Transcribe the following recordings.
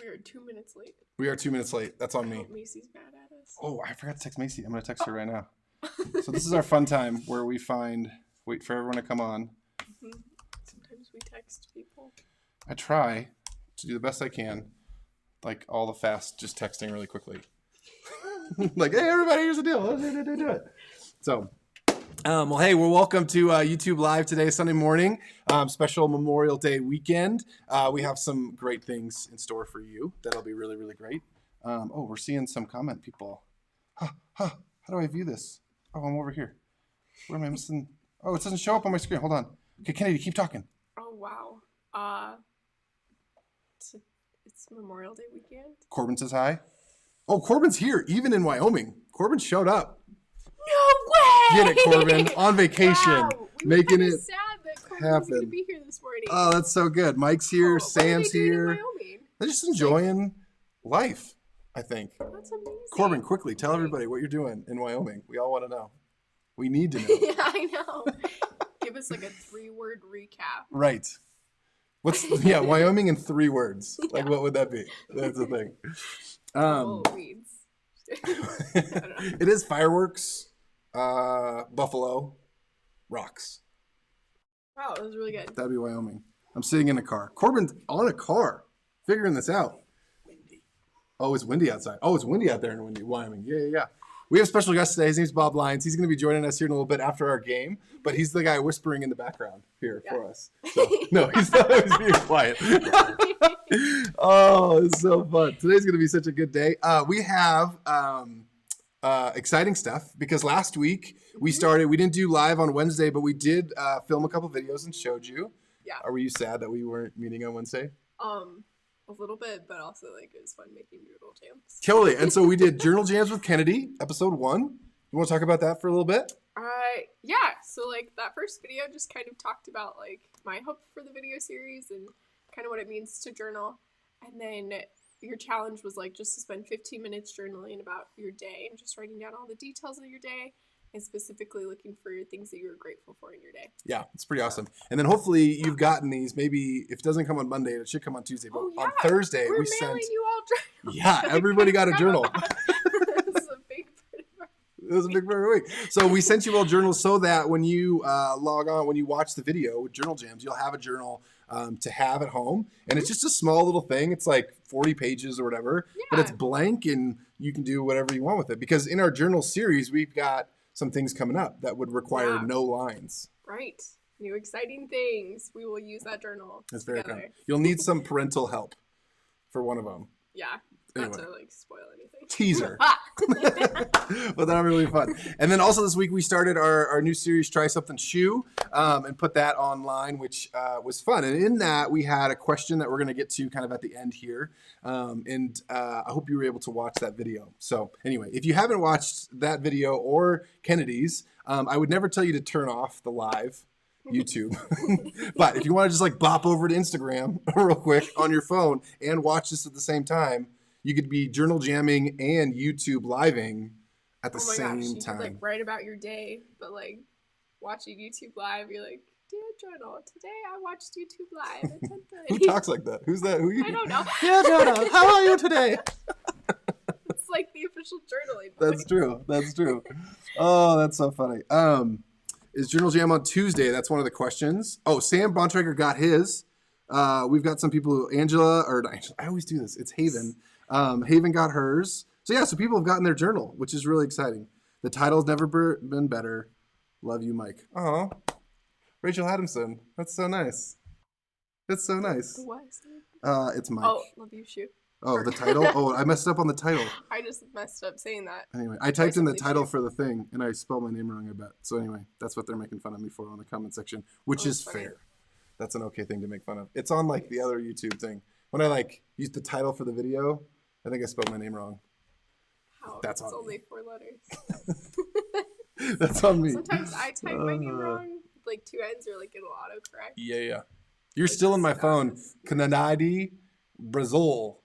We are 2 minutes late. We are 2 minutes late. That's on I me. hope Macy's mad at us. Oh, I forgot to text Macy. I'm going to text her right now. So this is our fun time where we wait for everyone to come on. Mm-hmm. Sometimes we text people. I try to do the best I can. Like all the fast, just texting really quickly. Like, hey, everybody, here's the deal. Do it. So, well, hey, we're welcome to YouTube Live today, Sunday morning, special Memorial Day weekend. We have some great things in store for you. That'll be really, really great. Oh, we're seeing some comment people. How do I view this? Oh, I'm over here. Where am I missing? Oh, it doesn't show up on my screen. Hold on. Okay, Kenedy, keep talking. Oh, wow. It's Memorial Day weekend. Corbin says hi. Oh, Corbin's here, even in Wyoming. Corbin showed up. No way! Get it, Corbin. On vacation. Wow. Making it sad that Corbin happen. was going to be here this morning. Oh, that's so good. Mike's here. Sam's here. In Wyoming? They're just enjoying life, I think. That's amazing. Corbin, quickly, tell everybody what you're doing in Wyoming. We all want to know. We need to know. Yeah, I know. Give us like a 3-word recap. Right. Wyoming in 3 words. Like, what would that be? That's the thing. Weeds. It is fireworks, buffalo, rocks. Wow, that was really good. That'd be Wyoming. I'm sitting in a car. Corbin's on a car, figuring this out. Windy. Oh, it's windy outside. Oh, it's windy out there in Wyoming. Yeah. We have a special guest today. His name's Bob Lyons. He's going to be joining us here in a little bit after our game, but he's the guy whispering in the background here for us. So, no, he's not always being quiet. Oh, it's so fun. Today's going to be such a good day. We have exciting stuff because last week we didn't do live on Wednesday, but we did film a couple videos and showed you. Yeah. Were you sad that we weren't meeting on Wednesday? A little bit, but also like it was fun making journal jams. Totally. And so we did journal jams with Kenedy, episode 1. You want to talk about that for a little bit? Yeah. So like that first video just kind of talked about like my hope for the video series and kind of what it means to journal. And then your challenge was like just to spend 15 minutes journaling about your day and just writing down all the details of your day and specifically looking for things that you were grateful for in your day. Yeah, it's pretty awesome. And then hopefully you've gotten these. Maybe if it doesn't come on Monday, it should come on Tuesday. But on Thursday, we sent. You all journals. Yeah, everybody got a journal. This is a big part of our It was a big part of our week. So we sent you all journals so that when you log on, when you watch the video with Journal Jams, you'll have a journal to have at home. And it's just a small little thing. It's like 40 pages or whatever. Yeah. But it's blank and you can do whatever you want with it. Because in our journal series, we've got some things coming up that would require no lines. Right. New exciting things. We will use that journal. That's very cool. You'll need some parental help for one of them. Yeah. Not to like spoil anything. Teaser. But that'll be really fun. And then also this week we started our new series, Try Something Shoe, and put that online, which was fun. And in that we had a question that we're going to get to kind of at the end here. And I hope you were able to watch that video. So anyway, if you haven't watched that video or Kennedy's, I would never tell you to turn off the live YouTube. But if you want to just like bop over to Instagram real quick on your phone and watch this at the same time, you could be journal jamming and YouTube living at the same time. You could like write about your day, but like watching YouTube live, you're like, dear journal, today I watched YouTube live at 10:30. Who talks like that? Who's that? I don't know. Dear journal, how are you today? It's like the official journaling. That's true. That's true. Oh, that's so funny. Is Journal Jam on Tuesday? That's one of the questions. Oh, Sam Bontrager got his. We've got some people who, I always do this. It's Haven. Haven got hers. So yeah, so people have gotten their journal, which is really exciting. The title's never been better. Love you, Mike. Oh, Rachel Adamson. That's so nice. That's so nice. What is it? It's Mike. Oh, love you, shoe. Oh, the title? Oh, I messed up on the title. I just messed up saying that. Anyway, I typed in the title for the thing, and I spelled my name wrong, I bet. So anyway, that's what they're making fun of me for on the comment section, which is fair. That's an okay thing to make fun of. It's on like the other YouTube thing. When I like used the title for the video, I think I spelled my name wrong. How? That's it's on only me. 4 letters. That's on me. Sometimes I type my name wrong. Like 2 N's or like it'll autocorrect. Yeah. You're still in my phone. Kenedy, Brazil.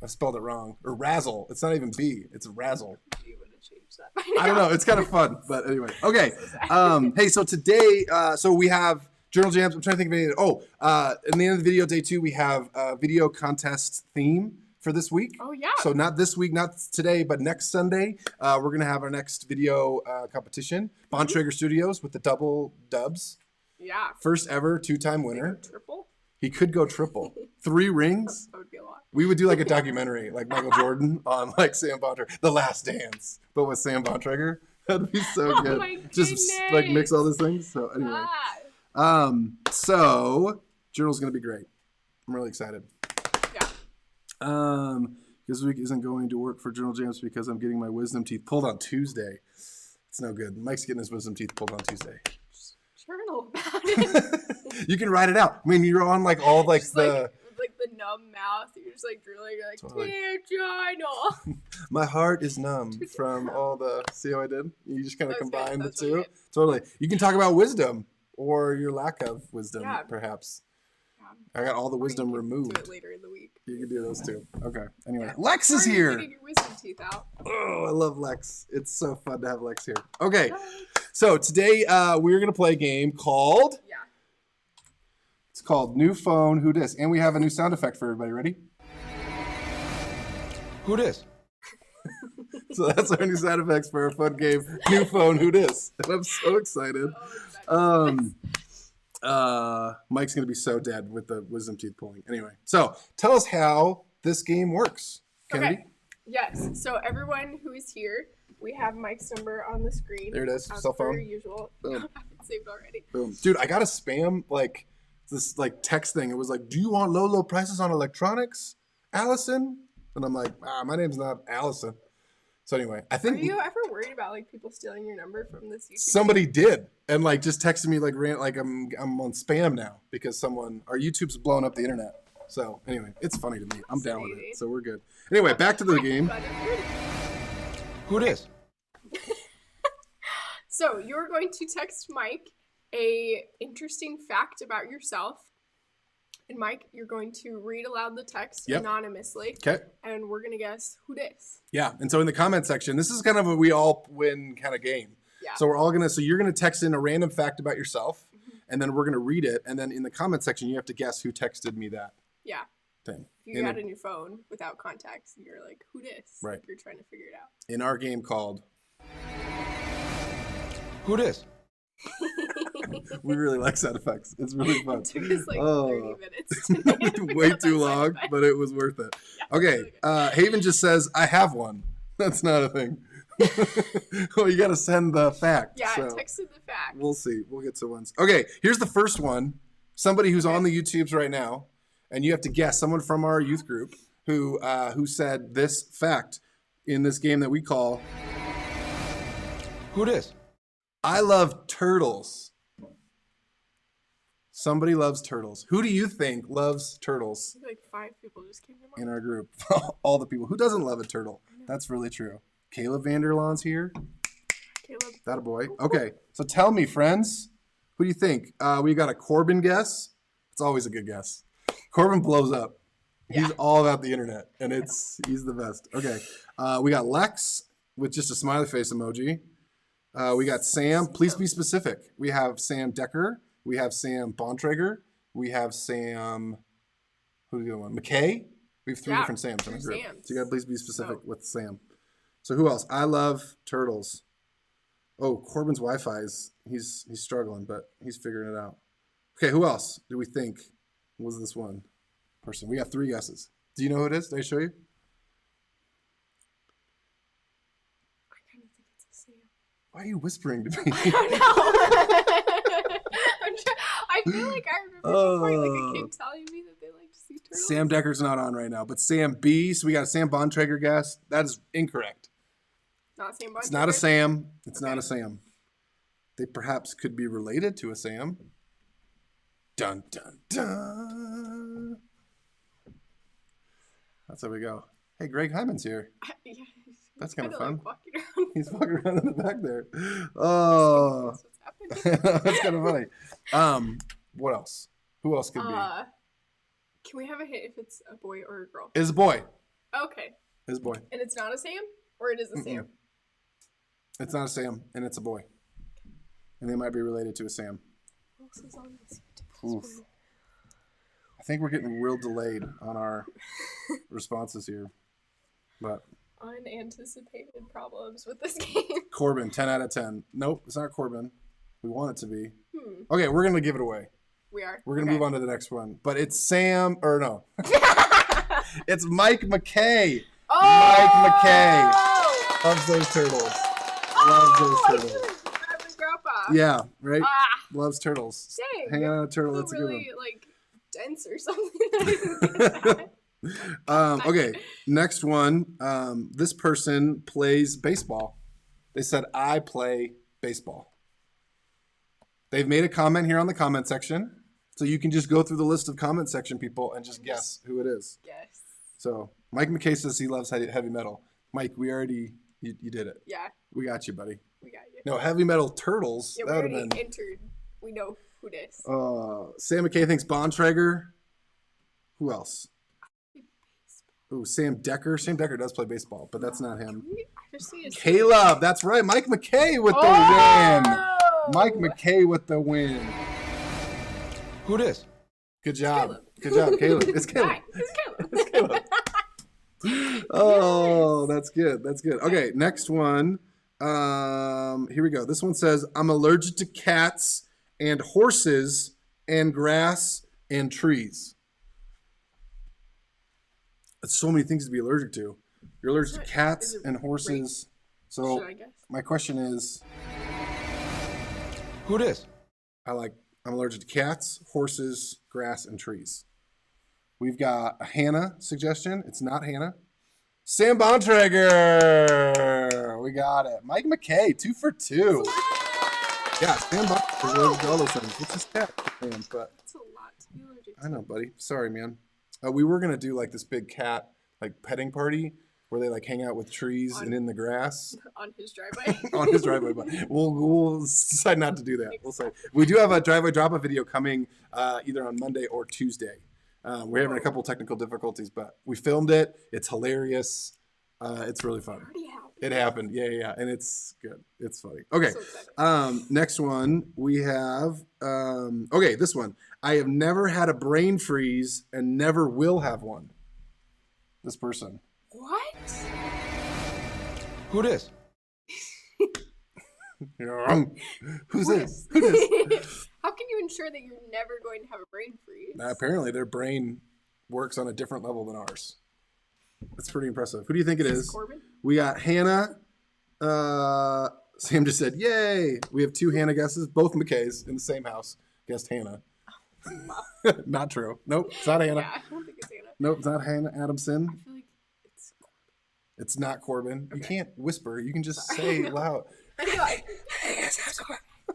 I spelled it wrong. Or Razzle. It's not even B. It's Razzle. You would have changed that by now. I don't know. It's kind of fun. But anyway. Okay. Hey, so today, so we have Journal Jams. I'm trying to think of anything. In the end of the video, day 2, we have a video contest theme for this week. Oh, yeah. So not this week, not today, but next Sunday, we're going to have our next video competition. Bontrager Studios with the double dubs. Yeah. First ever 2-time winner. Triple? He could go triple. 3 rings. That would be a lot. We would do like a documentary, like Michael Jordan on like Sam Bontrager, The Last Dance, but with Sam Bontrager. That'd be so good. My Just like mix all these things. So anyway, so Journal's gonna be great. I'm really excited. Yeah. This week isn't going to work for Journal Jams because I'm getting my wisdom teeth pulled on Tuesday. It's no good. Mike's getting his wisdom teeth pulled on Tuesday. Journal about it. You can write it out. I mean, you're on like all like just the like the numb mouth. You're just like drooling. You're like, totally. Dear Journal. My heart is numb from all the. See how I did? You just kind of combine the two. Really Totally. You can talk about wisdom or your lack of wisdom, Yeah. perhaps. I got all the wisdom removed. Do it later in the week. You can do those too. Okay. Anyway, Lex is here. Getting your wisdom teeth out. Oh, I love Lex. It's so fun to have Lex here. Okay. So today we're gonna play a game called. Yeah. It's called New Phone Who Dis, and we have a new sound effect for everybody. Ready? Who dis? So that's our new sound effects for our fun game, New Phone Who Dis. And I'm so excited. Mike's gonna be so dead with the wisdom teeth pulling. Anyway, so tell us how this game works, Kennedy. Okay. Yes. So everyone who is here, we have Mike's number on the screen. There it is. As Cell per phone. usual. Boom. I have it saved already. Boom. Dude, I got a spam like this like text thing. It was like, "Do you want low prices on electronics, Allison?" And I'm like, my name's not Allison. So anyway, I Are think you ever worried about like people stealing your number from this YouTube? somebody did, and like just texted me like I'm on spam now because our YouTube's blown up the internet. So anyway, it's funny to me. I'm down with it. So we're good. Anyway, back to the game. Who dis? So you're going to text Mike a interesting fact about yourself. And Mike, you're going to read aloud the text anonymously. Okay. And we're going to guess who dis. Yeah. And so in the comment section, this is kind of a we all win kind of game. Yeah. So you're going to text in a random fact about yourself, and then we're going to read it. And then in the comment section, you have to guess who texted me that Yeah. thing. If you had a new phone without contacts and you're like, who dis? Right. Like you're trying to figure it out. In our game called Who Dis? We really like sound effects. It's really fun. It took us like 30 minutes today. Way too long, but it was worth it. Yeah, Okay, really Haven just says, I have one. That's not a thing. Well, you got to send the fact. Yeah, so I texted the fact. we'll see. We'll get to ones. Okay, here's the first one. Somebody who's on the YouTubes right now, and you have to guess someone from our youth group who said this fact in this game that we call Who Dis? I love turtles. Somebody loves turtles. Who do you think loves turtles Like 5 people just came to mind. in our group? All the people. Who doesn't love a turtle? That's really true. Caleb Vanderlaan's here. Caleb. That a boy. Okay, so tell me, friends, who do you think? We got a Corbin guess. It's always a good guess. Corbin blows up. He's all about the internet, and he's the best. Okay, we got Lex with just a smiley face emoji. We got Sam. Please be specific. We have Sam Decker. We have Sam Bontrager. We have Sam. Who's the other one? McKay. We have 3 different Sams in the group. Sams. So you gotta please be specific with Sam. So who else? I love turtles. Oh, Corbin's Wi-Fi he's struggling, but he's figuring it out. Okay, who else do we think was this one person? We got 3 guesses. Do you know who it is? Did I show you? I kind of think it's a Sam. Why are you whispering to me? I don't know. I feel like I remember before, like a kid telling me that they like to see turtles. Sam Decker's not on right now, but Sam B. So we got a Sam Bontrager guess. That is incorrect. Not Sam Bontrager? It's not a Sam. It's not a Sam. They perhaps could be related to a Sam. Dun, dun, dun. That's how we go. Hey, Greg Hyman's here. Yeah, That's kind of kinda, fun. like, walking around. He's walking around in the back there. Oh, That's what's happening. that's kind of funny. What else? Who else could be? Can we have a hint if it's a boy or a girl? Is a boy. Okay. Is a boy. And it's not a Sam? Or it is a Sam? It's not a Sam, and it's a boy. And they might be related to a Sam. Who else is on this? Oof. I think we're getting real delayed on our responses here. But unanticipated problems with this game. Corbin, 10 out of 10. Nope, it's not Corbin. We want it to be. Okay, we're going to give it away. We are. We're going to move on to the next one. But it's Sam, or no. It's Mike McKay. Oh! Mike McKay. Loves those turtles. Loves those turtles. Yeah, right? Loves turtles. Dang. Hanging on a turtle, that's really, a good one. like, dense or something. I didn't get that. Okay, next one. This person plays baseball. They said, I play baseball. They've made a comment here on the comment section. So you can just go through the list of comment section people and just guess who it is. Guess. So Mike McKay says he loves heavy metal. Mike, we already, you did it. Yeah. We got you, buddy. We got you. No, heavy metal turtles. Yeah, that we would have already been. entered. We know who it is. Sam McKay thinks Bontrager. Who else? Ooh, Sam Decker. Sam Decker does play baseball, but that's not him. Caleb, that's right. Mike McKay with the win. Mike McKay with the win. Who it is? Good job. Good job, Caleb. It's Caleb. Hi, it's Caleb. It's Caleb. Oh, that's good. That's good. Okay, next one. Here we go. This one says, I'm allergic to cats and horses and grass and trees. That's so many things to be allergic to. You're allergic to cats and horses. So my question is, who it is? I'm allergic to cats, horses, grass, and trees. We've got a Hannah suggestion. It's not Hannah. Sam Bontrager. We got it. Mike McKay, 2 for 2. Yeah, Sam Bontrager is allergic to all those things. It's just cat. But that's a lot to be allergic to. I know, buddy. Sorry, man. We were going to do like this big cat like petting party where they like hang out with trees and in the grass. On his driveway. On his driveway. But we'll decide not to do that. We'll say. We do have a driveway drop-off video coming either on Monday or Tuesday. We're having a couple technical difficulties, but we filmed it. It's hilarious. It's really fun. It happened. Yeah. And it's good. It's funny. Okay. So next one we have, okay, this one. I have never had a brain freeze and never will have one. This person. What? Who it is? Who's this? Who this? How can you ensure that you're never going to have a brain freeze? Apparently their brain works on a different level than ours. That's pretty impressive. Who do you think it is? Corbin? We got Hannah. Sam just said, yay. We have 2 Hannah guesses, both McKays in the same house. Guessed Hannah. Not true. Nope, it's not Hannah. Yeah, I don't think it's Hannah. Nope, it's not Hannah Adamson. I feel like it's Corbin. It's not Corbin. Okay. You can't whisper. You can just say loud. I know.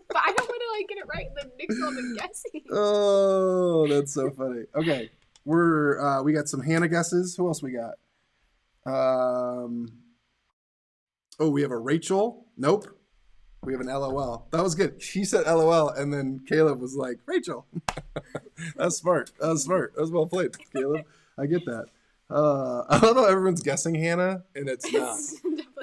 But I don't want to like get it right and then Nick's all the guessing. Oh, that's so funny. Okay, we got some Hannah guesses. Who else we got? We have a Rachel. Nope. We have an LOL. That was good. She said LOL, and then Caleb was like, Rachel. That's smart. That was well played, Caleb. I get that. I love how everyone's guessing Hannah, and it's not.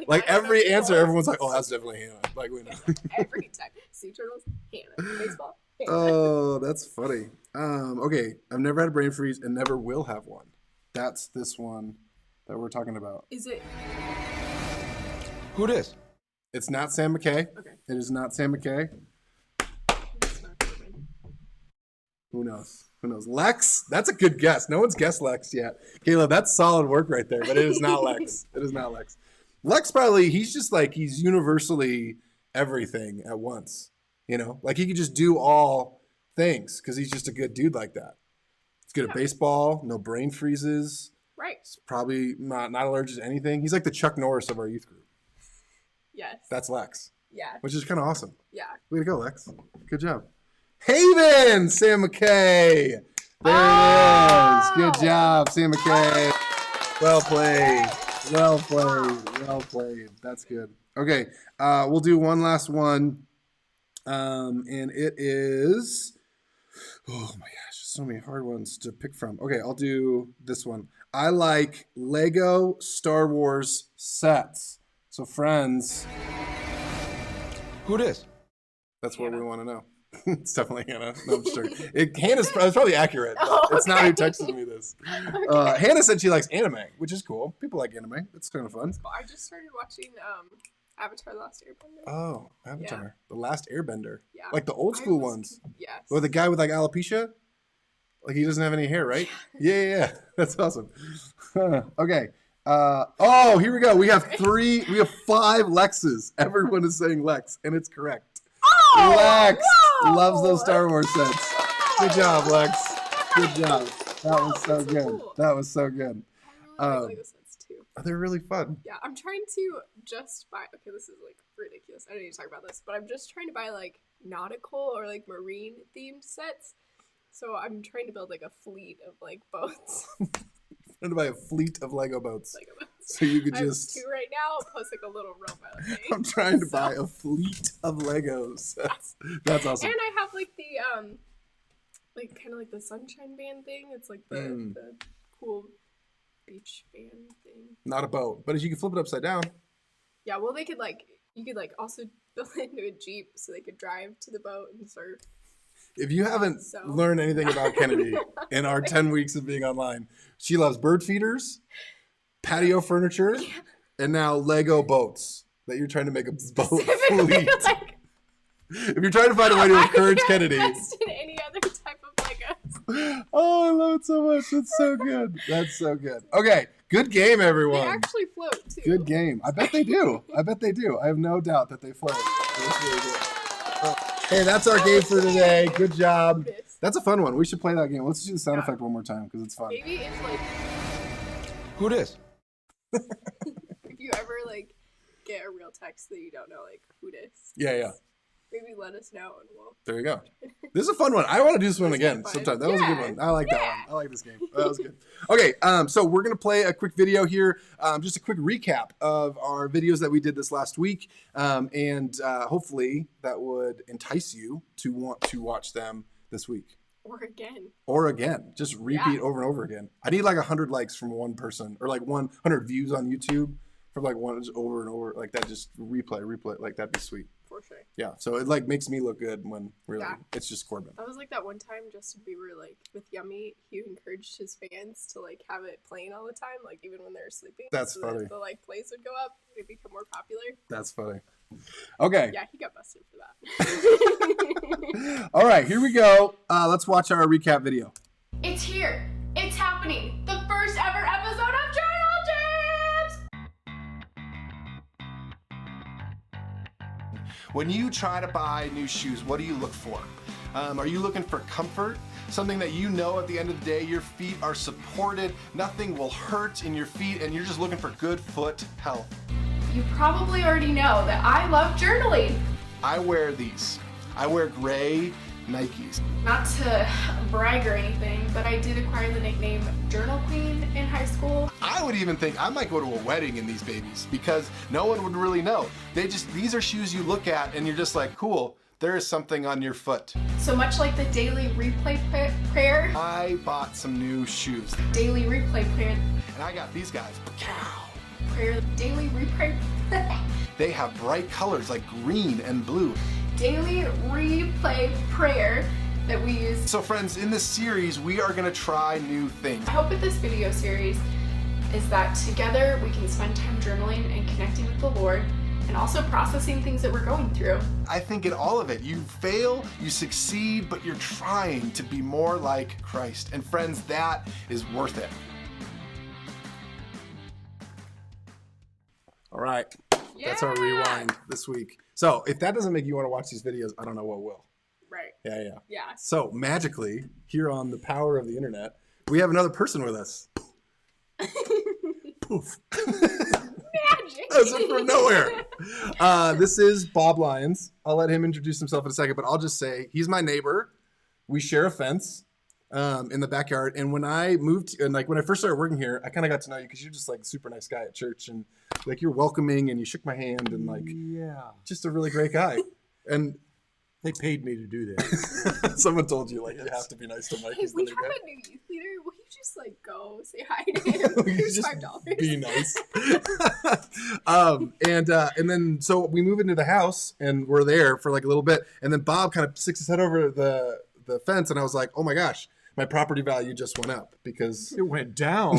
Like every answer, everyone's like, oh, that's definitely Hannah. Like we know. Every time. Sea turtles, Hannah. Baseball, Hannah. Oh, that's funny. Okay. I've never had a brain freeze and never will have one. That's this one that we're talking about. Is it? Who it is? It's not Sam McKay. Okay. It is not Sam McKay. It's not Corbin. Who knows? Lex? That's a good guess. No one's guessed Lex yet. Caleb, that's solid work right there, but it is not Lex. It is not Lex. Lex he's just like, he's universally everything at once. You know? Like he could just do all things because he's just a good dude like that. He's good at baseball, no brain freezes. Right. He's probably not allergic to anything. He's like the Chuck Norris of our youth group. Yes. That's Lex. Yeah. Which is kind of awesome. Yeah. Way to go, Lex. Good job. Haven, Sam McKay. There it is. Good job, Sam McKay. Well played. Well played. Well played. That's good. Okay. We'll do one last one. And it is, oh my gosh, so many hard ones to pick from. Okay, I'll do this one. I like Lego Star Wars sets. So friends. Who it is? That's what we want to know. It's definitely Hannah. No, I'm sure. Hannah's probably accurate. Oh, It's not who okay. texted me this. Okay. Hannah said she likes anime, which is cool. People like anime. It's kind of fun. I just started watching Avatar: The Last Airbender. Oh, Avatar. The Last Airbender. Yeah. Like the old school ones. Yes. Or the guy with like alopecia? Like he doesn't have any hair, right? Yeah. That's awesome. Okay. Oh, here we go. We have 5 Lexes. Everyone is saying Lex, and it's correct. Oh, Lex whoa! loves those Star Wars sets. Good job, Lex. Good job. That was so so good. cool. That was so good. I really like Lego sets too. They're really fun. Yeah, I'm trying to just buy. Okay, this is like ridiculous. I don't need to talk about this, but I'm just trying to buy like nautical or like marine themed sets. So I'm trying to build like a fleet of like boats. I'm trying to buy a fleet of Lego boats. Lego boats. So you could I have just. 2 right now, plus like a little robot thing. I'm trying to buy a fleet of Legos. That's awesome. And I have like the like kind of like the sunshine band thing. It's like the cool beach band thing. Not a boat, but you can flip it upside down. Yeah, well you could like also build it into a Jeep so they could drive to the boat and surf. If you haven't So- learned anything about Kenedy in our 10 weeks of being online, she loves bird feeders, patio furniture, and now Lego boats that you're trying to make a boat fleet. Like, If you're trying to find a way to encourage I can't Kenedy. invest in any other type of Legos. Oh, I love it so much. That's so good. That's so good. Okay, good game, They everyone. actually float too. Good game. I bet they do. I bet they do. I have no doubt that they float. That's really good. Hey, that's our game for today. Good job. That's a fun one. We should play that game. Let's do the sound Yeah. effect one more time because it's fun. Maybe if like Who this? if you ever like get a real text that you don't know like who this, Yeah. maybe let us know and we'll. There you go. This is a fun one. I want to do this one This again is fun. sometime. That was a good Yeah. one. I like that one. I like this game. That was good. Okay, so we're going to play a quick video here. Just a quick recap of our videos that we did this last week. And hopefully that would entice you to want to watch them this week. Or again. Just repeat over and over again. I need like 100 likes from one person or like 100 views on YouTube from like one just over and over like that. Just replay. Like that'd be sweet. For sure. Yeah. So it like makes me look good when really Yeah. it's just Corbin. That was like that one time Justin Bieber like with Yummy, he encouraged his fans to like have it playing all the time, like even when they were sleeping. That's so funny. That the like plays would go up, it'd become more popular. That's funny. Okay. Yeah, he got busted for that. All right, here we go. Let's watch our recap video. It's here. It's happening. The first ever episode of Journal Jams! When you try to buy new shoes, what do you look for? Are you looking for comfort? Something that you know at the end of the day, your feet are supported, nothing will hurt in your feet, and you're just looking for good foot health. You probably already know that I love journaling. I wear these. I wear gray Nikes. Not to brag or anything, but I did acquire the nickname Journal Queen in high school. I would even think I might go to a wedding in these babies because no one would really know. These are shoes you look at and you're just like, cool, there is something on your foot. So much like the daily replay prayer. I bought some new shoes Daily replay prayer. and I got these guys. Prayer. Daily replay. They have bright colors like green and blue. Daily replay prayer that we use. So friends, in this series, we are gonna try new things. I hope with this video series is that together we can spend time journaling and connecting with the Lord and also processing things that we're going through. I think in all of it, you fail, you succeed, but you're trying to be more like Christ. And friends, that is worth it. All right, that's our rewind this week. So if that doesn't make you want to watch these videos, I don't know what will. Right. Yeah. Yeah. So magically, here on the power of the internet, we have another person with us. Poof. Magic. As if from nowhere. This is Bob Lyons. I'll let him introduce himself in a second, but I'll just say he's my neighbor. We share a fence in the backyard. And when I moved, and like when I first started working here, I kind of got to know you because you're just like a super nice guy at church, and like you're welcoming, and you shook my hand, and like just a really great guy. And They paid me to do that. someone told you like you have to be nice to Mike. Hey, He's the we new have guy. a new youth leader. Will you just like go say hi to him? Here's Just $5. be nice. And then so we move into the house and we're there for like a little bit, and then Bob kind of sticks his head over the fence, and I was like, oh my gosh, my property value just went up because It went down.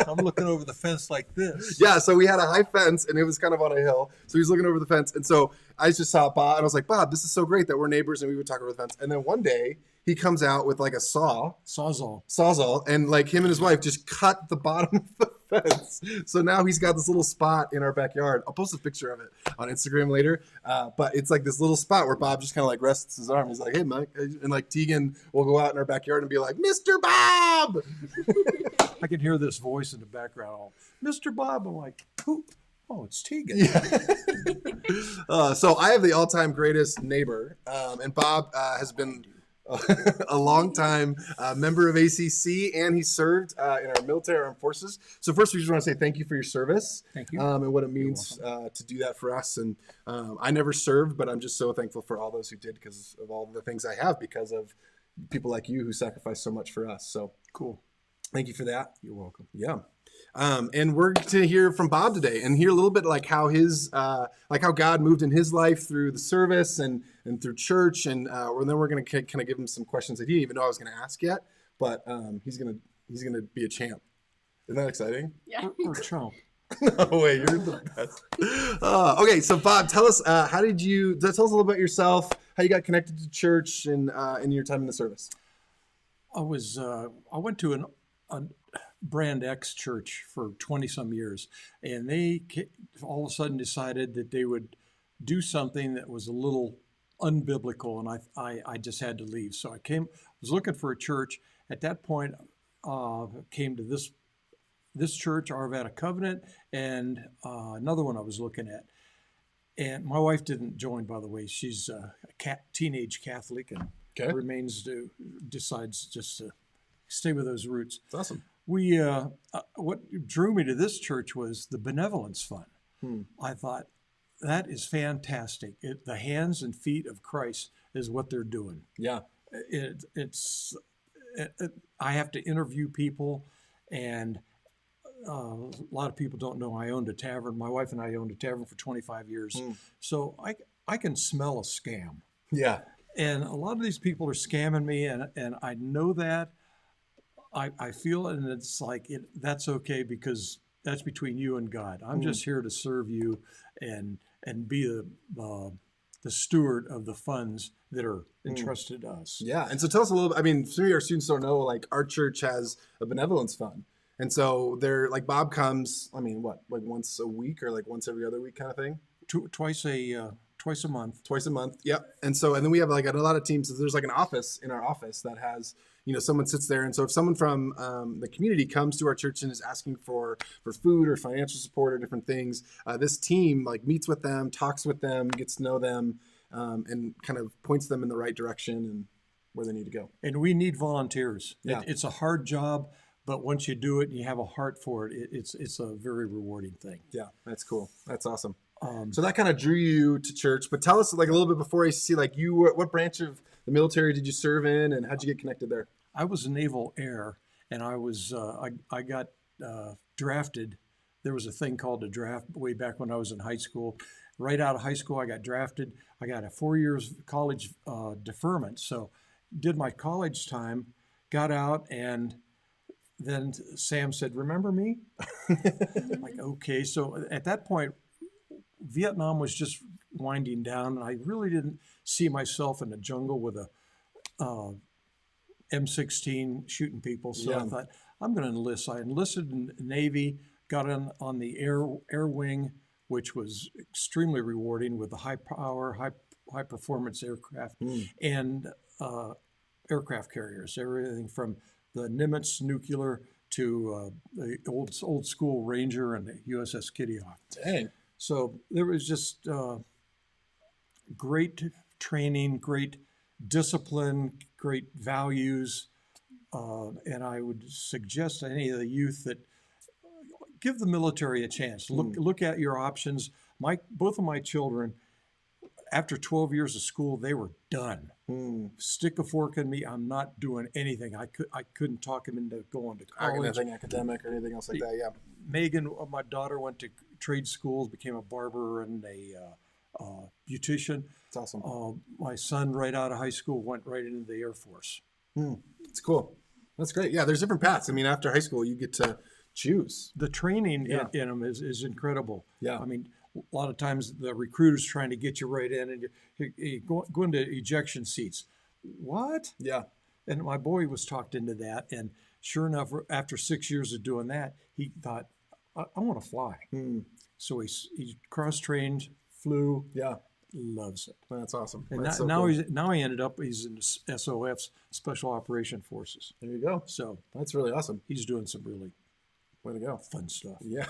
I'm looking over the fence like this. yeah, so we had a high fence and it was kind of on a hill. So he was looking over the fence, and so I just saw Bob and I was like, Bob, this is so great that we're neighbors and we would talk over the fence. And then one day he comes out with like a sawzall, and like him and his wife just cut the bottom of the fence. So now he's got this little spot in our backyard. I'll post a picture of it on Instagram later. But it's like this little spot where Bob just kind of like rests his arm. He's like, hey, Mike. And like Tegan will go out in our backyard and be like, Mr. Bob. I can hear this voice in the background. All, Mr. Bob. I'm like, who? Oh, it's Tegan. Yeah. So I have the all-time greatest neighbor. And Bob has been a long-time member of ACC, and he served in our military armed forces. So first, we just want to say thank you for your service. Thank you. And what it means to do that for us. And I never served, but I'm just so thankful for all those who did because of all the things I have because of people like you who sacrificed so much for us. So Cool. thank you for that. You're welcome. Yeah. And we're going to hear from Bob today and hear a little bit like how his, like how God moved in his life through the service and through church. And then we're going to kind of give him some questions that he didn't even know I was going to ask yet, but he's going to be a champ. Isn't that exciting? Yeah. Or chump. No way, you're the best. Okay, so Bob, tell us, tell us a little about yourself, how you got connected to church and in your time in the service. I went to a Brand X church for 20 some years, and they all of a sudden decided that they would do something that was a little unbiblical, and I just had to leave. So I was looking for a church. At that point, came to this church, Arvada Covenant, and another one I was looking at. And my wife didn't join, by the way. She's a teenage Catholic and decides just to stay with those roots. That's awesome. What drew me to this church was the benevolence fund. I thought, that is fantastic. The hands and feet of Christ is what they're doing. Yeah. I have to interview people, and a lot of people don't know I owned a tavern. My wife and I owned a tavern for 25 years. So I can smell a scam. Yeah. And a lot of these people are scamming me, and I know that. I feel it, and it's like, that's okay because that's between you and God. I'm just here to serve you and be the steward of the funds that are entrusted to us. Yeah. And so tell us a little bit, I mean, some of our students don't know, like our church has a benevolence fund. And so they're like, Bob comes, I mean, what, like once a week or like once every other week kind of thing? Twice a month. Twice a month. Yep. And then we have like a lot of teams. So there's like an office in our office that has, someone sits there. And so if someone from the community comes to our church and is asking for food or financial support or different things, this team like meets with them, talks with them, gets to know them, and kind of points them in the right direction and where they need to go. And we need volunteers. Yeah. It's a hard job, but once you do it and you have a heart for it, it's a very rewarding thing. Yeah, that's cool. That's awesome. So that kind of drew you to church, but tell us like a little bit before ACC, like what branch of the military did you serve in and how'd you get connected there? I was a naval air, and I got drafted. There was a thing called a draft way back when I was in high school. Right out of high school, I got drafted. I got a 4 years college deferment. So did my college time, got out, and then Sam said, remember me? I'm like, okay. So at that point, Vietnam was just winding down, and I really didn't see myself in the jungle with a M16 shooting people. So I thought, I'm going to enlist. I enlisted in the Navy, got on the air wing, which was extremely rewarding with the high power, high performance aircraft and aircraft carriers, everything from the Nimitz nuclear to the old school Ranger and the USS Kitty Hawk. Dang. So there was just great training, great discipline, great values, and I would suggest to any of the youth that give the military a chance. Look at your options. Both of my children after 12 years of school, they were done. Hmm. Stick a fork in me. I'm not doing anything. I couldn't talk him into going to college. Nothing academic or anything else like that. Yeah. Megan, my daughter, went to trade schools, became a barber and a beautician. It's awesome. My son, right out of high school, went right into the Air Force. It's cool. That's great. Yeah, there's different paths. I mean, after high school, you get to choose. The training in them is incredible. Yeah. I mean, a lot of times the recruiter's trying to get you right in, and you go into ejection seats. What? Yeah. And my boy was talked into that, and sure enough, after 6 years of doing that, he thought, I want to fly. So he cross-trained, flew. Yeah. Loves it. That's awesome. And That's now cool. he ended up, he's in the SOF's Special Operation Forces. There you go. So That's really awesome. he's doing some really Way to go. fun stuff. Yeah.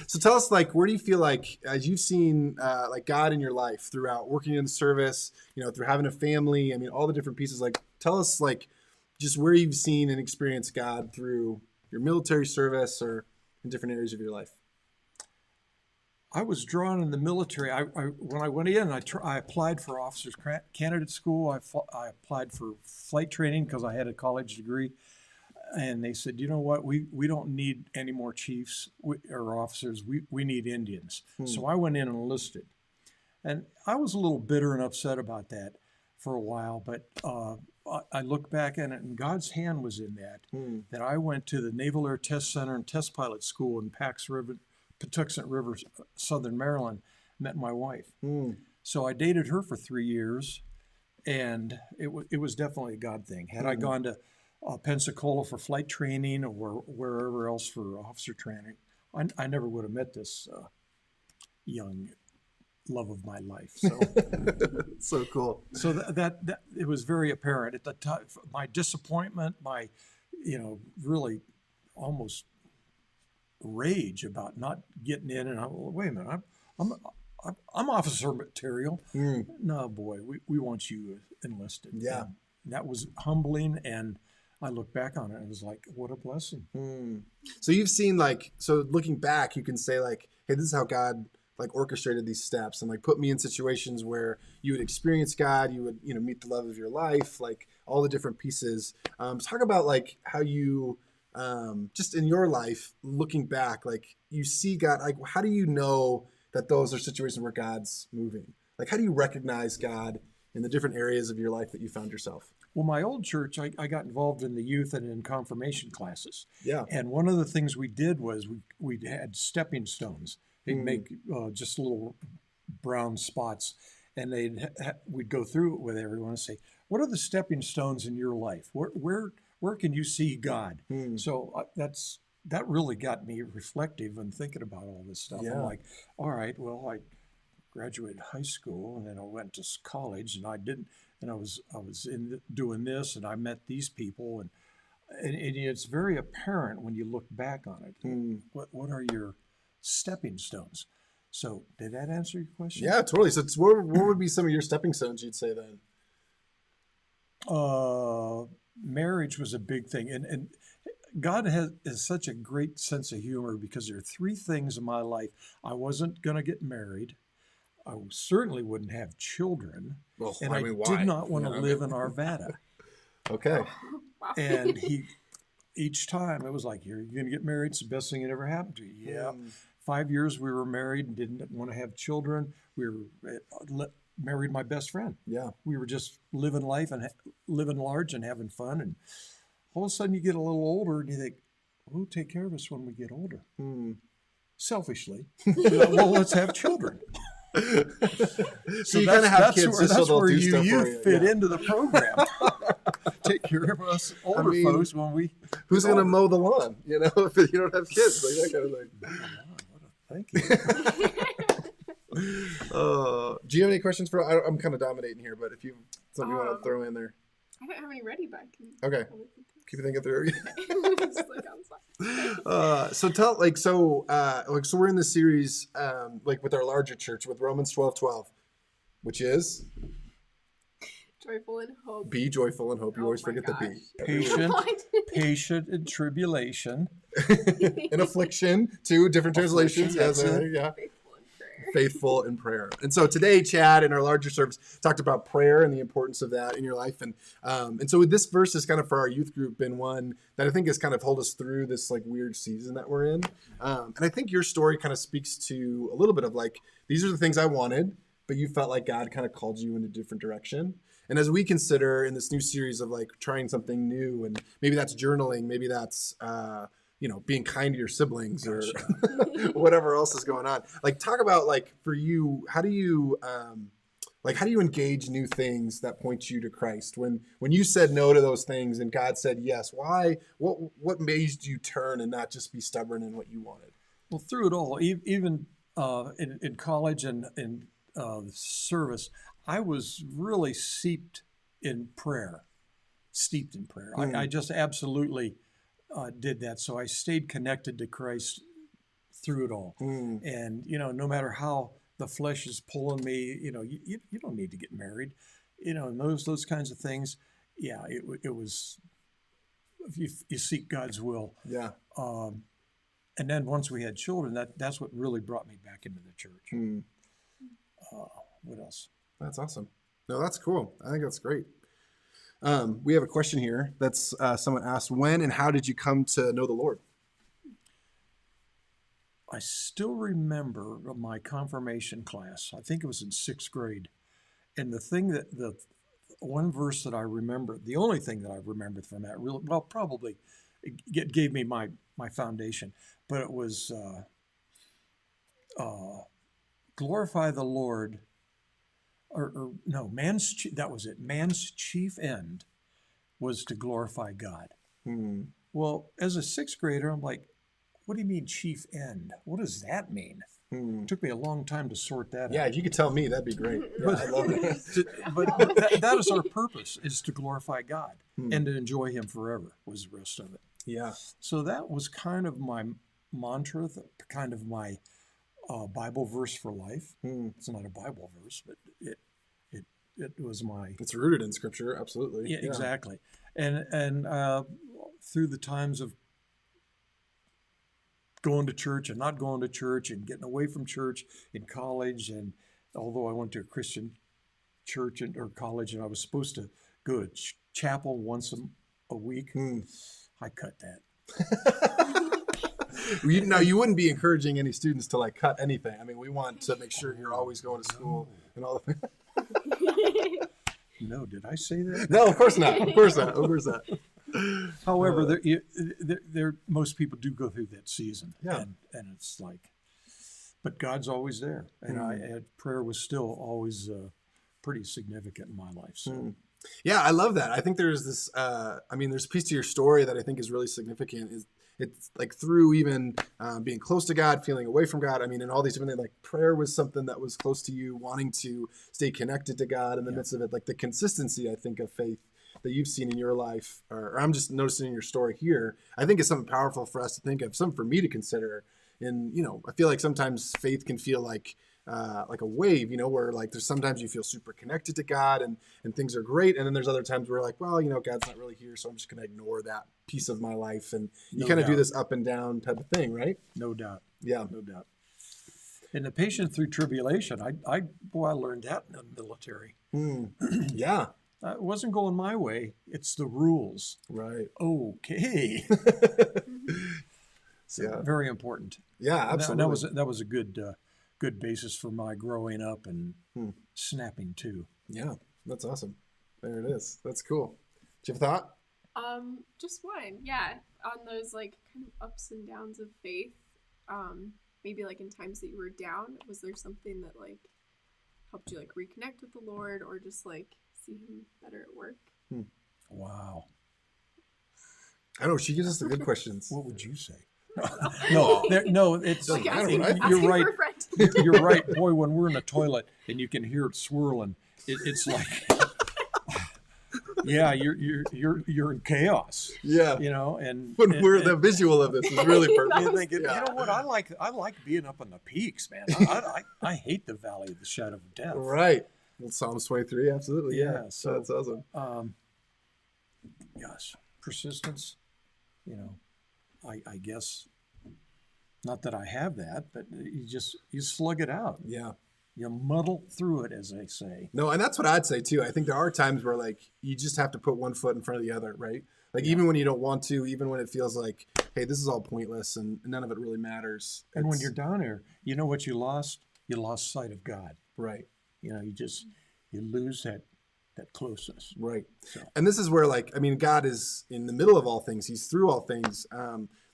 So tell us, like, where do you feel like, as you've seen, like God in your life throughout working in the service, you know, through having a family, I mean, all the different pieces, like, tell us, like, just where you've seen and experienced God through your military service or in different areas of your life. I was drawn in the military. When I went in, I applied for officers candidate school. I applied for flight training because I had a college degree. And they said, you know what, we don't need any more chiefs or officers. We need Indians. So I went in and enlisted. And I was a little bitter and upset about that for a while. But I look back at it, and God's hand was in that. That I went to the Naval Air Test Center and Test Pilot School in Patuxent River, Southern Maryland, met my wife. So I dated her for 3 years, and it was definitely a God thing. Had I gone to Pensacola for flight training or wherever else for officer training, I never would have met this young love of my life. So, So cool. so that it was very apparent at the time. My disappointment, my really almost rage about not getting in, and wait a minute, I'm officer material. No, boy, we want you enlisted. Yeah. And that was humbling, and I look back on it and it was like, what a blessing. So you've seen, like, so looking back, you can say, like, hey, this is how God, like, orchestrated these steps and, like, put me in situations where you would experience God, you would, meet the love of your life, like, all the different pieces. Talk about, like, how you, just in your life, looking back, like, you see God, like, how do you know that those are situations where God's moving? Like, how do you recognize God in the different areas of your life that you found yourself? Well, my old church, I got involved in the youth and in confirmation classes. Yeah. And one of the things we did was we had stepping stones. They'd make just little brown spots, and we'd go through it with everyone and say, what are the stepping stones in your life? Where can you see God? So that really got me reflective and thinking about all this stuff. Yeah. I'm like, all right, well, I graduated high school, and then I went to college, and I was doing this, and I met these people, and it's very apparent when you look back on it. What are your stepping stones? So did that answer your question? Yeah, totally. So what would be some of your stepping stones you'd say then? Marriage was a big thing, and God has such a great sense of humor, because there are 3 things in my life. I wasn't going to get married. I certainly wouldn't have children, and I did not want to live in Arvada. Okay. Wow. And each time it was like, you're going to get married. It's the best thing that ever happened to you. Yeah. 5 years we were married and didn't want to have children. We married my best friend. Yeah. We were just living life and living large and having fun. And all of a sudden you get a little older and you think, who'll take care of us when we get older? Selfishly, well, let's have children. So you kind of have kids just so they'll where do stuff for you you. fit Yeah. into the program. Take care of us older folks when we. Who's going to mow the lawn? If you don't have kids, like that kind of thing. Thank you. Do you have any questions for? I'm kind of dominating here, but if you something you want to throw in there. I don't have any ready, but I can. Okay. Keep thinking through. Just like on the spot. So we're in this series, like with our larger church, with Romans 12:12, which is Joyful in hope. be joyful and hope. You always my forget the gosh. B. Patient in tribulation. In affliction, 2 different translations. Affliction, that's it. Yeah. Faithful in prayer. faithful in prayer. And so today, Chad, in our larger service, talked about prayer and the importance of that in your life. And so this verse is kind of for our youth group been one that I think has kind of held us through this like weird season that we're in. And I think your story kind of speaks to a little bit of like, these are the things I wanted, but you felt like God kind of called you in a different direction. And as we consider in this new series of like trying something new, and maybe that's journaling, maybe that's, being kind to your siblings or whatever else is going on. Like talk about like for you, how do you engage new things that point you to Christ? When you said no to those things and God said yes, why, what made you turn and not just be stubborn in what you wanted? Well, through it all, even in college and in service, I was really steeped in prayer. I just absolutely did that. So I stayed connected to Christ through it all. And, no matter how the flesh is pulling me, you don't need to get married, and those kinds of things. Yeah, it was, if you seek God's will. Yeah. And then once we had children, that's what really brought me back into the church. What else? That's awesome. No, that's cool. I think that's great. We have a question here that's someone asked, when and how did you come to know the Lord? I still remember my confirmation class. I think it was in 6th grade. And the one verse that I remember, the only thing that I remembered from that, really, well, probably it gave me my foundation, but it was glorify the Lord. Or no, that was it. Man's chief end was to glorify God. Well, as a 6th grader, I'm like, what do you mean chief end? What does that mean? It took me a long time to sort that out. Yeah, if you could tell me, that'd be great. Yeah, I love it. But that is our purpose, is to glorify God and to enjoy Him forever was the rest of it. Yeah. So that was kind of my mantra, kind of my Bible verse for life. It's not a Bible verse, but it was my. It's rooted in Scripture, absolutely. Yeah, exactly. And through the times of going to church and not going to church and getting away from church in college, and although I went to a Christian church or college and I was supposed to go to chapel once a week, I cut that. You wouldn't be encouraging any students to like cut anything. I mean, we want to make sure you're always going to school and all the things. No, did I say that? No, of course not. Of course not. Of course not. However, most people do go through that season, and it's like, but God's always there, and prayer was still always pretty significant in my life. So. Yeah, I love that. I think there's this. There's a piece to your story that I think is really significant. It's like through even being close to God, feeling away from God. I mean, and all these different things, like prayer was something that was close to you, wanting to stay connected to God in the midst of it. Like the consistency, I think, of faith that you've seen in your life, or I'm just noticing in your story here, I think is something powerful for us to think of, something for me to consider. And, I feel like sometimes faith can feel like a wave, where like there's sometimes you feel super connected to God and things are great. And then there's other times where like, well, God's not really here, so I'm just going to ignore that piece of my life. And you kind of do this up and down type of thing, right? No doubt. Yeah. No doubt. And the patience through tribulation, I learned that in the military. Yeah. It wasn't going my way. It's the rules. Right. Okay. So yeah. Very important. Yeah, absolutely. That was a good basis for my growing up and snapping too. Yeah, that's awesome. There it is. That's cool. Do you have a thought? Just one. Yeah, on those like kind of ups and downs of faith. Maybe like in times that you were down, was there something that like helped you like reconnect with the Lord, or just like see Him better at work? Wow. I don't know. She gives us the good questions. What would you say? No, it's like you're right. You're right, boy. When we're in the toilet and you can hear it swirling, it's like, yeah, you're in chaos. Yeah, and we're the visual of this is really perfect. You're thinking, you know what? I like being up on the peaks, man. I hate the valley of the shadow of death. Right. Well, Psalms 23, absolutely. Yeah. So that's awesome. Gosh, persistence. I guess Not that I have that, but you slug it out. Yeah. You muddle through it, as they say. No, and that's what I'd say too. I think there are times where like you just have to put one foot in front of the other, right? Like even when you don't want to, even when it feels like, hey, this is all pointless and none of it really matters. And when you're down there, you know what you lost? You lost sight of God. Right. You know, you lose that closeness. Right. So. And this is where, like, I mean, God is in the middle of all things. He's through all things.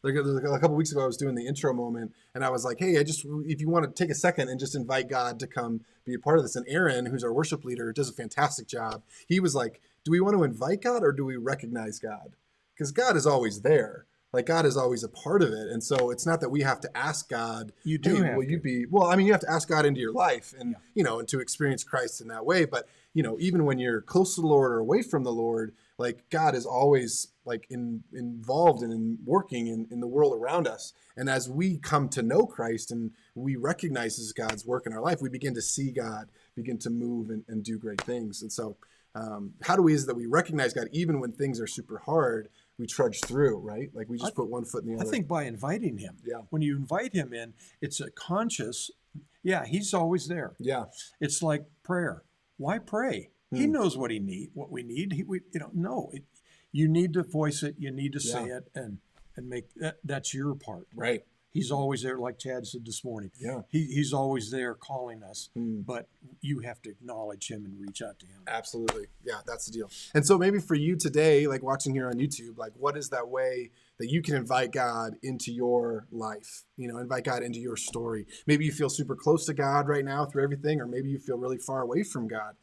Like a couple weeks ago, I was doing the intro moment, and I was like, hey, if you want to take a second and just invite God to come be a part of this. And Aaron, who's our worship leader, does a fantastic job. He was like, do we want to invite God or do we recognize God? Because God is always there. Like, God is always a part of it. And so it's not that we have to ask God, you do hey, have will to. you be, well, I mean, you have to ask God into your life and, you know, and to experience Christ in that way. But, you know, even when you're close to the Lord or away from the Lord, like God is always like involved and in working in the world around us. And as we come to know Christ and we recognize God's work in our life, we begin to see God begin to move and do great things. And so how do we is that we recognize God even when things are super hard? We trudge through, right? Like we just put one foot in the other. I think by inviting him. Yeah. When you invite him in, it's a conscious, he's always there. Yeah. It's like prayer. Why pray? He knows what we need. You need to voice it. You need to say it and make that's your part. Right. He's always there, like Chad said this morning. Yeah. He's always there calling us, but you have to acknowledge him and reach out to him. Absolutely. Yeah, that's the deal. And so maybe for you today, like watching here on YouTube, like what is that way that you can invite God into your life? You know, invite God into your story. Maybe you feel super close to God right now through everything, or maybe you feel really far away from God.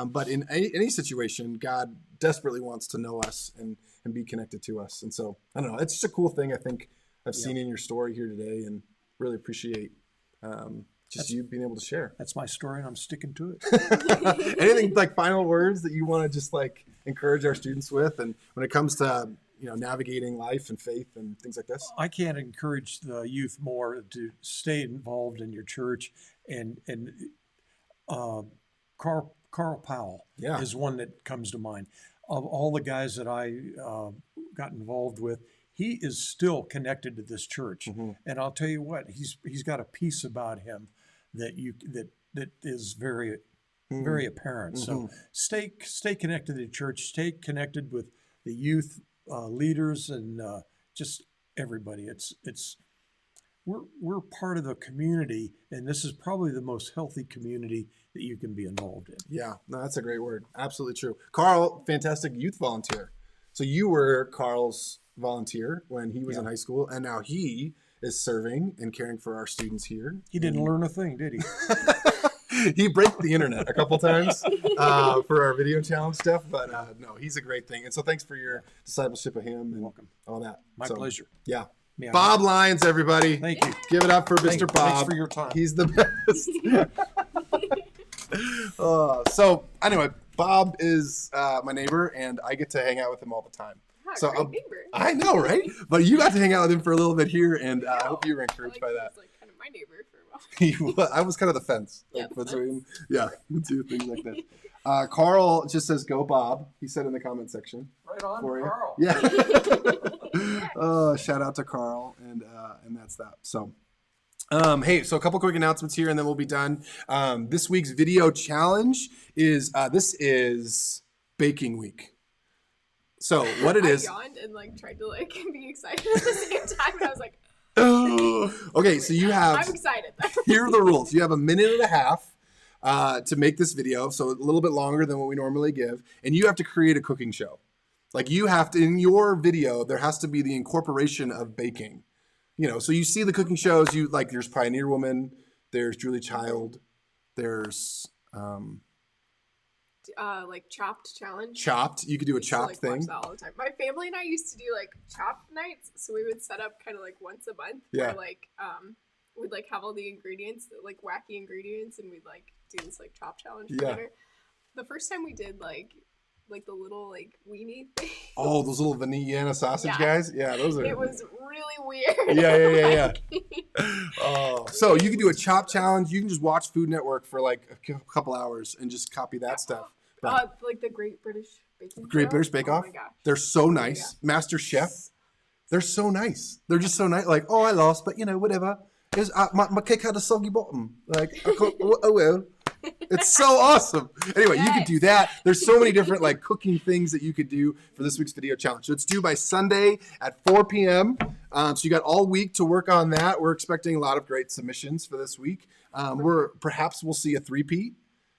But in any situation, God desperately wants to know us and be connected to us. And so, I don't know, it's just a cool thing I think I've seen in your story here today and really appreciate you being able to share. That's my story and I'm sticking to it. Anything like final words that you want to just like encourage our students with? And when it comes to, you know, navigating life and faith and things like this? I can't encourage the youth more to stay involved in your church. And Carl Powell is one that comes to mind. Of all the guys that I got involved with, he is still connected to this church, and I'll tell you what, he's got a piece about him that is very, very apparent. So stay connected to the church, stay connected with the youth leaders, and just everybody. We're part of the community, and this is probably the most healthy community that you can be involved in. Yeah, no, that's a great word. Absolutely true. Carl, fantastic youth volunteer. So you were Carl's volunteer when he was in high school, and now he is serving and caring for our students here. He didn't learn a thing, did he? He broke the internet a couple times for our video challenge stuff, but no, he's a great thing. And so thanks for your discipleship of him and all that. My pleasure. Yeah. Bob Lyons, everybody. Thank you. Give it up for Mr. Bob. Thanks for your time. He's the best. So anyway, Bob is my neighbor, and I get to hang out with him all the time. So great neighbor. I know, right? But you got to hang out with him for a little bit here, and I hope you were encouraged by that. He was like kind of my neighbor for a while. I was kind of the fence. Between two things like that. Carl just says, "Go Bob." He said in the comment section. Right on, for Carl. You. Yeah. Shout out to Carl, and that's that. So. Hey, so a couple quick announcements here, and then we'll be done. This week's video challenge is this is baking week. So what it is? I yawned and like tried to like be excited at the same time. And I was like, okay, so you have. I'm excited. Here are the rules. You have a minute and a half to make this video, so a little bit longer than what we normally give, and you have to create a cooking show. Like you have to, in your video, there has to be the incorporation of baking. You know, so you see the cooking shows. You like, there's Pioneer Woman, there's Julie Child, there's like Chopped challenge. Chopped. You could do a Chopped thing. Watch that all the time. My family and I used to do like Chopped nights, so we would set up kind of like once a month. Yeah. Where, like we'd like have all the ingredients, like wacky ingredients, and we'd like do this like Chopped challenge together. The first time we did like the little like weenie thing. Oh, those little Vienna sausage guys. Yeah, those are. It was really weird. Yeah. Oh, so you can do a Chop challenge. You can just watch Food Network for like a couple hours and just copy that stuff. Like the Great British Bake Off. Great British Bake Off. Oh my gosh. They're so nice. Master Chef. They're so nice. They're just so nice. Like, oh, I lost, but whatever. It's, my cake had a soggy bottom. Like, I can't, oh well. It's so awesome. Anyway, you could do that. There's so many different like cooking things that you could do for this week's video challenge. So it's due by Sunday at 4 p.m. So you got all week to work on that. We're expecting a lot of great submissions for this week. Perhaps we'll see a three-peat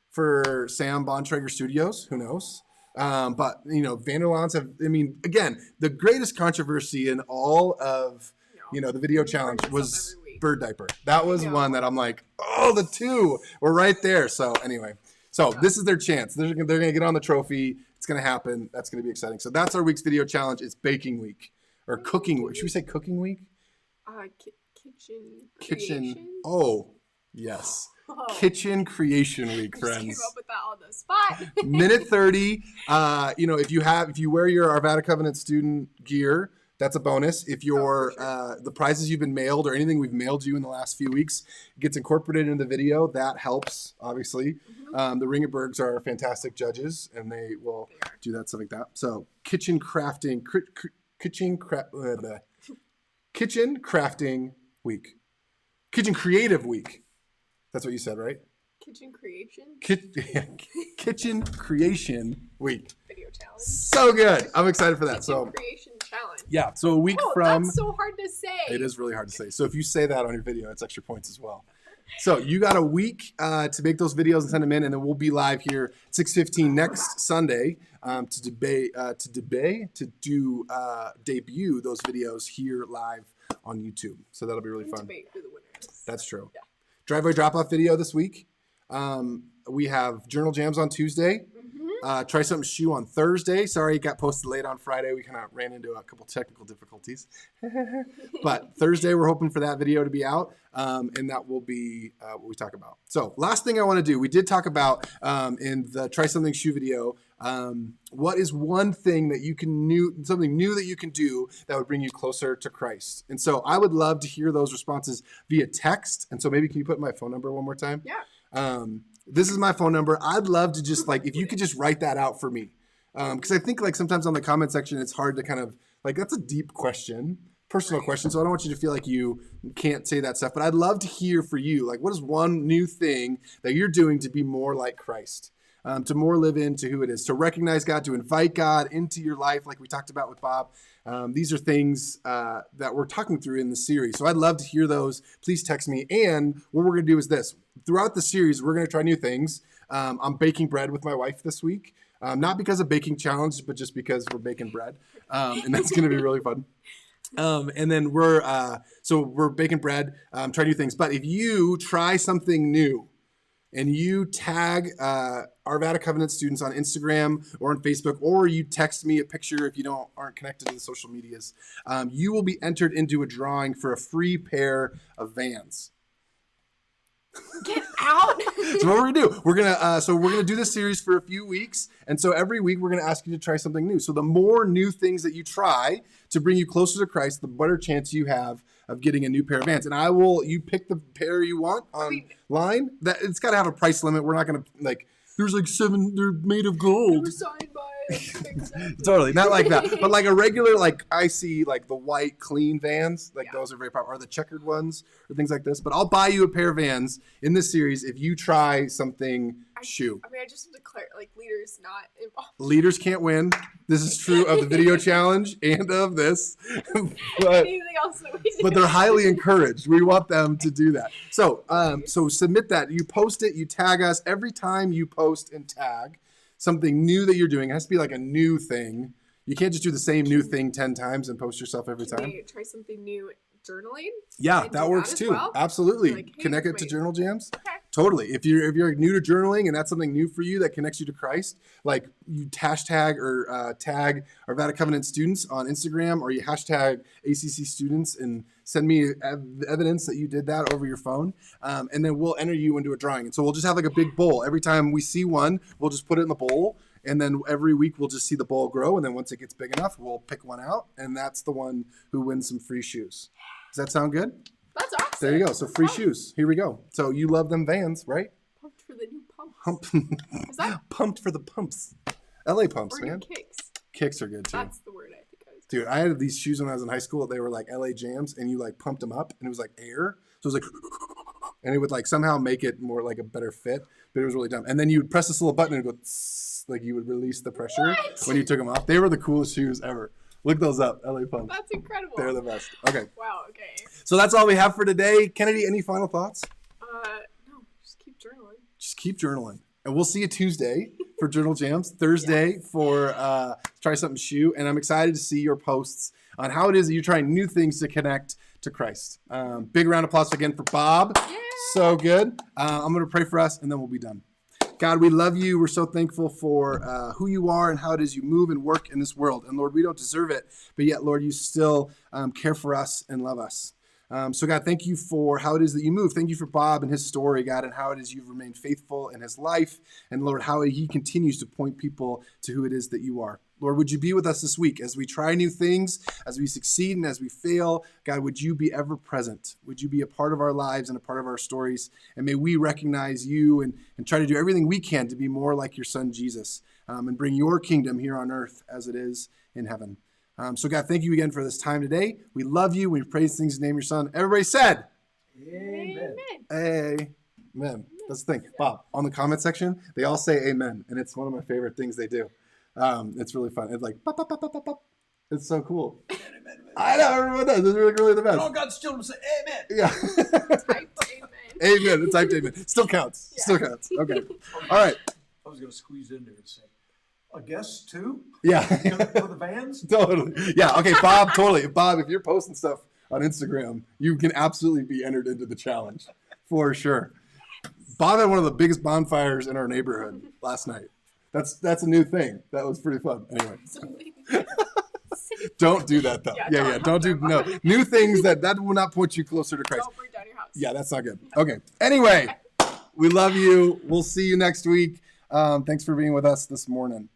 for Sam Bontrager Studios. Who knows? But Vanderlons have. I mean, again, the greatest controversy in all of the video challenge was bird diaper. That was one that I'm like, oh, the two were right there. So anyway, this is their chance. They're gonna get on the trophy. It's gonna happen. That's gonna be exciting. So that's our week's video challenge. It's baking week or cooking week. Should we say cooking week? Kitchen. Oh, yes. Oh. Kitchen creation week, friends. I just came up with that on the spot. Minute 30. If you wear your Arvada Covenant student gear, that's a bonus. If your the prizes you've been mailed or anything we've mailed you in the last few weeks gets incorporated into the video, that helps, obviously. The Ringenbergs are fantastic judges, and they will do that, stuff like that. So kitchen crafting week. Kitchen creative week. That's what you said, right? Kitchen creation? Kitchen creation week. Video challenge. So good. I'm excited for that. Kitchen creation challenge. Yeah. So a week from. That's so hard to say. It is really hard to say. So if you say that on your video, it's extra points as well. So you got a week to make those videos and send them in, and then we'll be live here at 6:15 next Sunday to debut those videos here live on YouTube. So that'll be really fun. Debate who the winner is. That's true. Yeah. Driveway drop-off video this week. We have journal jams on Tuesday. Try Something Shoe on Thursday. Sorry, it got posted late on Friday. We kind of ran into a couple technical difficulties. But Thursday, we're hoping for that video to be out, and that will be what we talk about. So last thing I want to do, we did talk about in the Try Something Shoe video, what is one thing that something new that you can do that would bring you closer to Christ? And so I would love to hear those responses via text. And so maybe can you put my phone number one more time? Yeah. This is my phone number. I'd love to just if you could just write that out for me. Because I think sometimes on the comment section, it's hard to kind of that's a deep question, personal question. So I don't want you to feel like you can't say that stuff, but I'd love to hear for you. What is one new thing that you're doing to be more like Christ? To more live into who it is, to recognize God, to invite God into your life, like we talked about with Bob. These are things that we're talking through in the series. So I'd love to hear those. Please text me. And what we're going to do is this. Throughout the series, we're going to try new things. I'm baking bread with my wife this week. Not because of baking challenge, but just because we're baking bread. And that's going to be really fun. And then we're baking bread, try new things. But if you try something new, and you tag Arvada Covenant students on Instagram or on Facebook, or you text me a picture if you aren't connected to the social medias, you will be entered into a drawing for a free pair of Vans. Get out! So what we're gonna do? We're gonna do this series for a few weeks, and so every week we're gonna ask you to try something new. So the more new things that you try to bring you closer to Christ, the better chance you have of getting a new pair of Vans. And you pick the pair you want online. That it's got to have a price limit. We're not gonna there's 7. They're made of gold. They were signed by. Totally, not like that, but a regular I see the white clean Vans, those are very popular, or the checkered ones, or things like this. But I'll buy you a pair of Vans in this series if you try something shoe. I just want to declare, leaders not involved. Leaders can't win. This is true of the video challenge and of this. Anything else that we do. But they're highly encouraged. We want them to do that. So, submit that. You post it. You tag us every time you post and tag something new that you're doing. It has to be a new thing. You can't just do the same new thing 10 times and post yourself every time. Can we try something new? Journaling? Yeah, that works too. Well? Absolutely. Hey, connect it to journal jams. Okay. Totally. If you're new to journaling and that's something new for you that connects you to Christ, you hashtag or tag Arvada Covenant students on Instagram, or you hashtag ACC students and send me evidence that you did that over your phone, and then we'll enter you into a drawing. And so we'll just have a big bowl. Every time we see one, we'll just put it in the bowl. And then every week we'll just see the bowl grow. And then once it gets big enough, we'll pick one out. And that's the one who wins some free shoes. Does that sound good? That's awesome. There you go. So free shoes. Here we go. So you love them Vans, right? Pumped for the new pumps. Is that pumped for the pumps? LA pumps, or man. Kicks? Kicks are good too. That's the word I think I was Dude, I had these shoes when I was in high school. They were like LA Jams, and you like pumped them up, and it was like air. So it was like, and it would like somehow make it more like a better fit, but it was really dumb. And then you would press this little button and it would go, tss, like you would release the pressure when you took them off. They were the coolest shoes ever. Look those up, LA Pump. That's incredible. They're the best. Okay. Wow, okay. So that's all we have for today. Kenedy, any final thoughts? No, just keep journaling. Just keep journaling. And we'll see you Tuesday for Journal Jams, Thursday for Try Something Shoe. And I'm excited to see your posts on how it is that you're trying new things to connect to Christ. Big round of applause again for Bob. Yeah. So good. I'm going to pray for us, and then we'll be done. God, we love you. We're so thankful for who you are and how it is you move and work in this world. And Lord, we don't deserve it, but yet, Lord, you still care for us and love us. So God, thank you for how it is that you move. Thank you for Bob and his story, God, and how it is you've remained faithful in his life. And Lord, how he continues to point people to who it is that you are. Lord, would you be with us this week as we try new things, as we succeed and as we fail? God, would you be ever present? Would you be a part of our lives and a part of our stories? And may we recognize you and try to do everything we can to be more like your son, Jesus, and bring your kingdom here on earth as it is in heaven. So God, thank you again for this time today. We love you. We praise things in the name of your son. Everybody said, Amen. amen. That's the thing. Bob, on the comment section, they all say amen. And it's one of my favorite things they do. It's really fun. It's like, pop, pop, pop, pop, pop, pop. It's so cool. Amen. I know, everyone does. It's really the best. All God's children say amen. Yeah. Typed amen. Amen. It's typed amen. Still counts. Yeah. Still counts. Okay. All right. I was going to squeeze in there and say, a guest too? Yeah. For the vans? Totally. Yeah. Okay, Bob, totally. Bob, if you're posting stuff on Instagram, you can absolutely be entered into the challenge for sure. Bob had one of the biggest bonfires in our neighborhood last night. That's a new thing. That was pretty fun. Anyway. Don't do that though. Yeah. Don't do new things that will not point you closer to Christ. Don't burn down your house. Yeah, that's not good. Okay. Anyway, we love you. We'll see you next week. Thanks for being with us this morning.